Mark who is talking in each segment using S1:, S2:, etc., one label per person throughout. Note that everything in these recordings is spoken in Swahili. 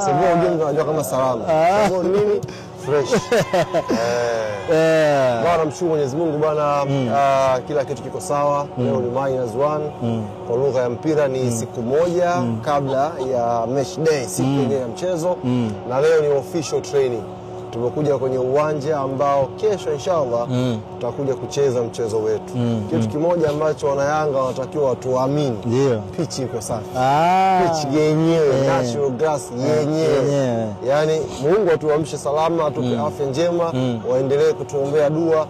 S1: Sebo ujinga unajua kama salama. Sebo nini? Fresh. Bwana mshukuru Mwenyezi Mungu bwana, kila kitu kiko sawa. Leo ni -1 kwa lugha ya mpira, ni siku moja kabla ya match day, siku yenyewe ya mchezo, na leo ni official training. Tumekuja kwenye uwanja ambao kesho inshallah tutakuja kucheza mchezo wetu. Kitu kimoja ambacho wana Yanga wanatakiwa watuamini, ndio pitch iko safi. Pitch yenyewe, natural grass yenyewe. Yaani Mungu atuamshe salama, atupe afya njema, waendelee kutuombea dua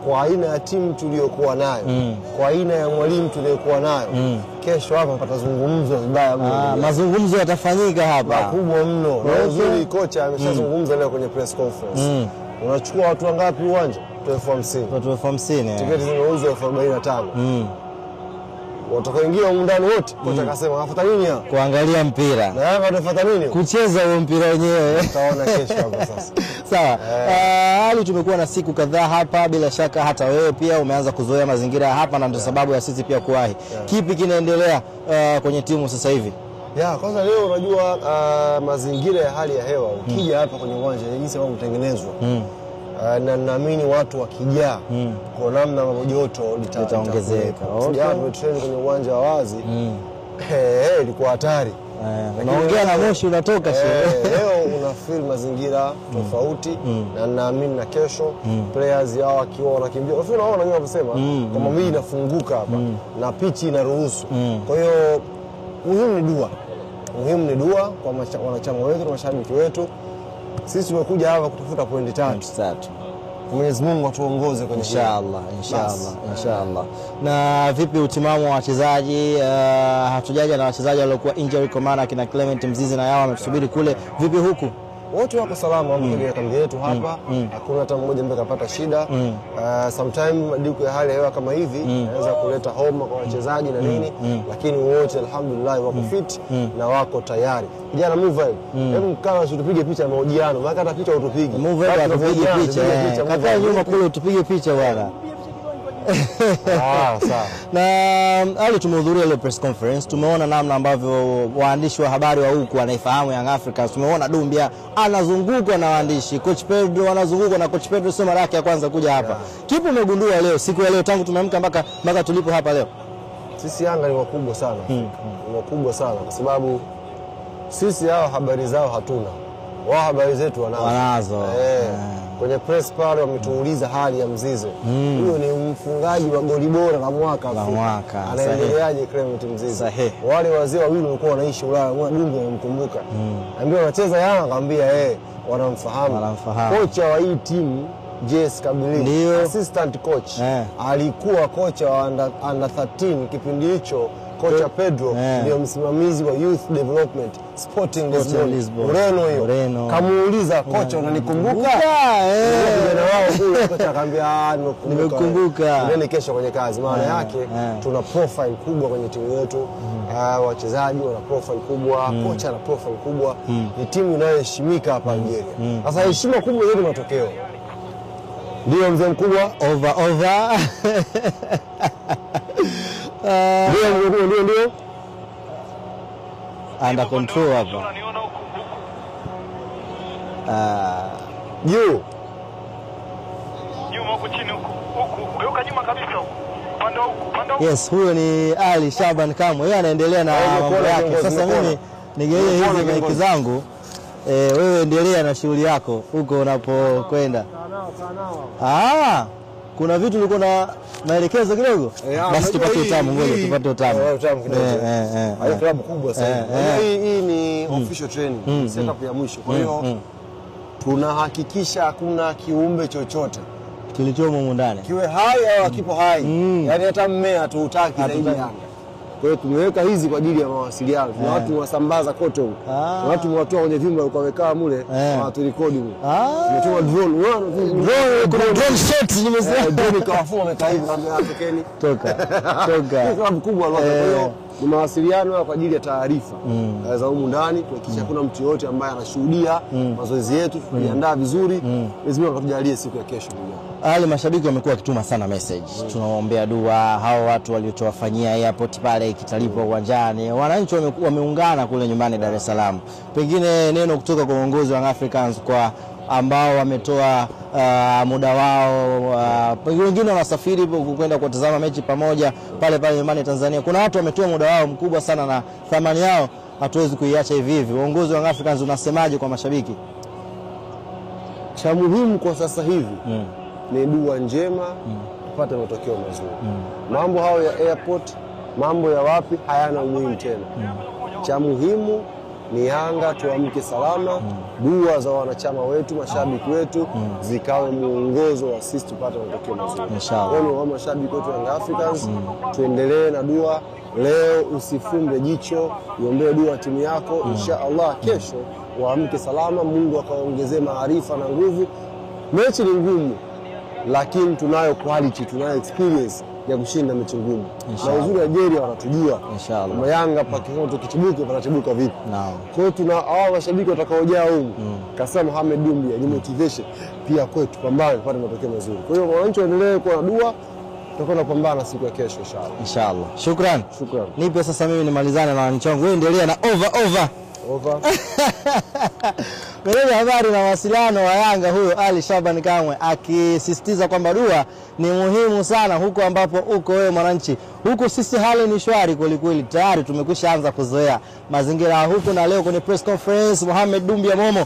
S1: kwa aina ya timu tuliyokuwa nayo, kwa aina ya mwalimu tuliyokuwa nayo. Kesho hapa patazungumzwa vibaya mno.
S2: Mazungumzo yatafanyika hapa.
S1: Makubwa mno. Na uzuri kocha ameshazungumza leo kwenye press conference. Unachukua watu wangapi uwanja? 50,000.
S2: Watu 50,000.
S1: Tiketi zimeuzwa 45,000. Watakaoingia huko ndani wote, kocha akasema afuata nini hapa?
S2: Kuangalia mpira.
S1: Na Yanga watafuata nini?
S2: Kucheza huo mpira wenyewe.
S1: Tutaona kesho hapa sasa.
S2: Sawa. Hali tumekuwa na siku kadhaa hapa, bila shaka hata wewe pia umeanza kuzoea mazingira ya hapa, na ndio sababu ya sisi pia kuwahi. Kipi kinaendelea kwenye timu sasa hivi?
S1: Kwanza leo unajua mazingira ya hali ya hewa, ukija hapa kwenye uwanja jinsi ambavyo umetengenezwa. Na naamini watu wakijaa kwa namna ambavyo joto litaongezeka. Jana train kwenye uwanja wa wazi, ilikuwa hatari.
S2: Unaongea na moshi unatoka
S1: leo una feel mazingira tofauti, na naamini na kesho players hao wakiwa wanakimbia. Unaona mimi nasema kama mimi inafunguka hapa na pitch inaruhusu. Kwa hiyo muhimu ni dua kwa wanachama wetu na mashabiki wetu. Sisi tumekuja hapa kutafuta pointi 3. Mwenyezi Mungu atuongoze kwenye
S2: inshallah. Na vipi utimamu wa wachezaji? Hatujaja na wachezaji waliokuwa injury, kwa maana kina Clement Mzizi na yao wametusubiri kule. Vipi huku?
S1: Wote wako salama kwenye kambi yetu hapa. Hakuna hata mmoja ambaye kapata shida. Sometime mabadiliko ya hali ya hewa kama hivi inaweza kuleta homa kwa wachezaji na nini, lakini wote alhamdulillah wako fit na wako tayari. Kijana move, hebu kama tupige picha mahojiano, maana hata picha utupige.
S2: Move tupige picha. Kaka nyuma kule tupige picha bwana.
S1: Sawa.
S2: Na hali tumehudhuria ile press conference, tumeona namna ambavyo waandishi wa habari wa huku wanaifahamu Young Africans. Tumeona Dumbia anazungukwa na waandishi, coach Pedro anazungukwa na coach Pedro, sio mara yake ya kwanza kuja hapa. Kipi umegundua leo, siku ya leo, tangu tumeamka mpaka tulipo hapa leo?
S1: Sisi Yanga ni wakubwa sana. Ni wakubwa sana kwa sababu sisi hao habari zao hatuna. Wao habari zetu wanazo. Kwenye press pale wametuuliza hali ya Mzize. Huyo ni mfungaji wa goli bora la mwaka. Anaendeleaje Clement Mzize? Wale wazee wawili walikuwa wanaishi Ulaya, mwana Dungu anamkumbuka. Ambia wanacheza Yanga, akamwambia wanamfahamu. Kocha wa hii timu JS Kabylie, assistant coach, alikuwa kocha wa under 13 kipindi hicho. Kocha Pedro ndio msimamizi wa youth development Sporting Lisbon. Ureno. Kamuuliza kocha, unanikumbuka? Kijana wao kule, kocha akamwambia nimekumbuka. Ndio kesho kwenye kazi. Maana yake tuna profile kubwa kwenye timu yetu. Wachezaji wana profile kubwa, kocha ana profile kubwa. Ni timu inayoheshimika hapa Algeria. Sasa heshima kubwa yetu matokeo. Ndio mzee mkubwa
S2: over.
S1: Ndio.
S2: Under control hapa.
S1: Nyuma
S3: huko chini huko. Geuka nyuma kabisa huko. Panda huko.
S2: Yes, huyo ni Ali Shaban Kamwe. Yeye anaendelea na mambo yake. Sasa mimi nigelee hizi maiki zangu. Wewe endelea na shughuli yako huko unapokwenda. Kuna vitu ulikuwa na maelekezo kidogo? Basi tupate utamu, ngoja tupate utamu.
S1: Utamu kidogo. Hayo klabu kubwa sana. Hii ni official training, setup ya mwisho. Kwa hiyo tunahakikisha hakuna kiumbe chochote
S2: kilichomo huko ndani,
S1: kiwe hai au kipo hai. Yaani hata mmea tu utaki zaidi Yanga. Kwa hiyo tumeweka hizi kwa ajili ya mawasiliano. Kuna watu wasambaza kote huko. Kuna watu mwatoa kwenye vyumba ukawekaa mule, waturekodi huko. Tumetoa drone.
S2: Kuna drone shots nimesema.
S1: Drone kawafua wamekaa hivi kama Afrikeni.
S2: Toka.
S1: Ni klabu kubwa lote. Kwa hiyo ni mawasiliano kwa ajili ya taarifa za humu ndani, kuhakikisha kuna mtu yote ambaye anashuhudia mazoezi yetu, tujiandaa vizuri. Lazima tujalie siku ya kesho.
S2: wale mashabiki wamekuwa wakituma sana message. Tunaombea dua hao watu waliotowafanyia airport pale kitalipo uwanjani. Wananchi wameungana kule nyumbani Dar es Salaam. Pengine neno kutoka kwa uongozi wa Africans kwa ambao wametoa muda wao, wengine wanasafiri kwenda kutazama mechi pamoja pale nyumbani Tanzania. Kuna watu wametoa muda wao mkubwa sana na thamani yao hatuwezi kuiacha hivi hivi. Uongozi wa Africans unasemaje kwa mashabiki?
S1: Cha muhimu kwa sasa hivi ni dua njema, tupate matokeo mazuri. Mambo hayo ya airport, mambo ya wapi hayana umuhimu tena. Cha muhimu ni Yanga tuamke salama, dua za wanachama wetu, mashabiki wetu zikawe muongozo wa sisi tupate matokeo mazuri.
S2: Inshallah.
S1: Kwa mashabiki wetu Young Africans tuendelee na dua. Leo usifumbe jicho, iombee dua timu yako. Inshallah kesho waamke salama, Mungu akaongezee maarifa na nguvu. Mechi ni ngumu, lakini tunayo quality, tunayo experience ya kushinda mechi ngumu. Na uzuri wa Nigeria wanatujua.
S2: Inshallah.
S1: Kama Yanga pakisema tukitibuka wanatibuka vipi.
S2: Naam.
S1: Kwa hiyo tuna hao mashabiki watakaojaa huko. Kasema Mohamed Dumbia ni motivation pia kwetu pambane kupata matokeo mazuri. Kwa hiyo wananchi waendelee kuwa na dua, tutakwenda kupambana siku ya kesho inshallah.
S2: Inshallah. Shukran.
S1: Shukran.
S2: Nipe sasa mimi nimalizane na wananchi wangu. Wewe endelea na over. Meneja habari na mawasiliano wa Yanga huyo Ali Shaban Kamwe akisisitiza kwamba dua ni muhimu sana huko ambapo uko wewe mwananchi. Huko sisi hali ni shwari kweli, tayari tumekwisha anza kuzoea mazingira huko, na leo kwenye press conference Mohamed Dumbia Momo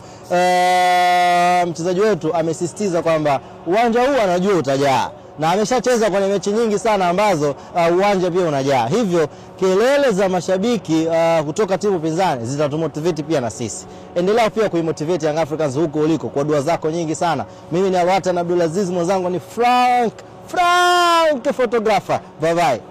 S2: mchezaji wetu amesisitiza kwamba uwanja huu anajua utajaa. Na ameshacheza kwenye mechi nyingi sana ambazo uwanja pia unajaa. Hivyo kelele za mashabiki kutoka timu pinzani zitatumotivate pia na sisi. Endelea pia kuimotivate Young Africans huko uliko kwa dua zako nyingi sana. Mimi ni Alwatan Abdulaziz, mwenzangu ni Frank photographer. Bye bye.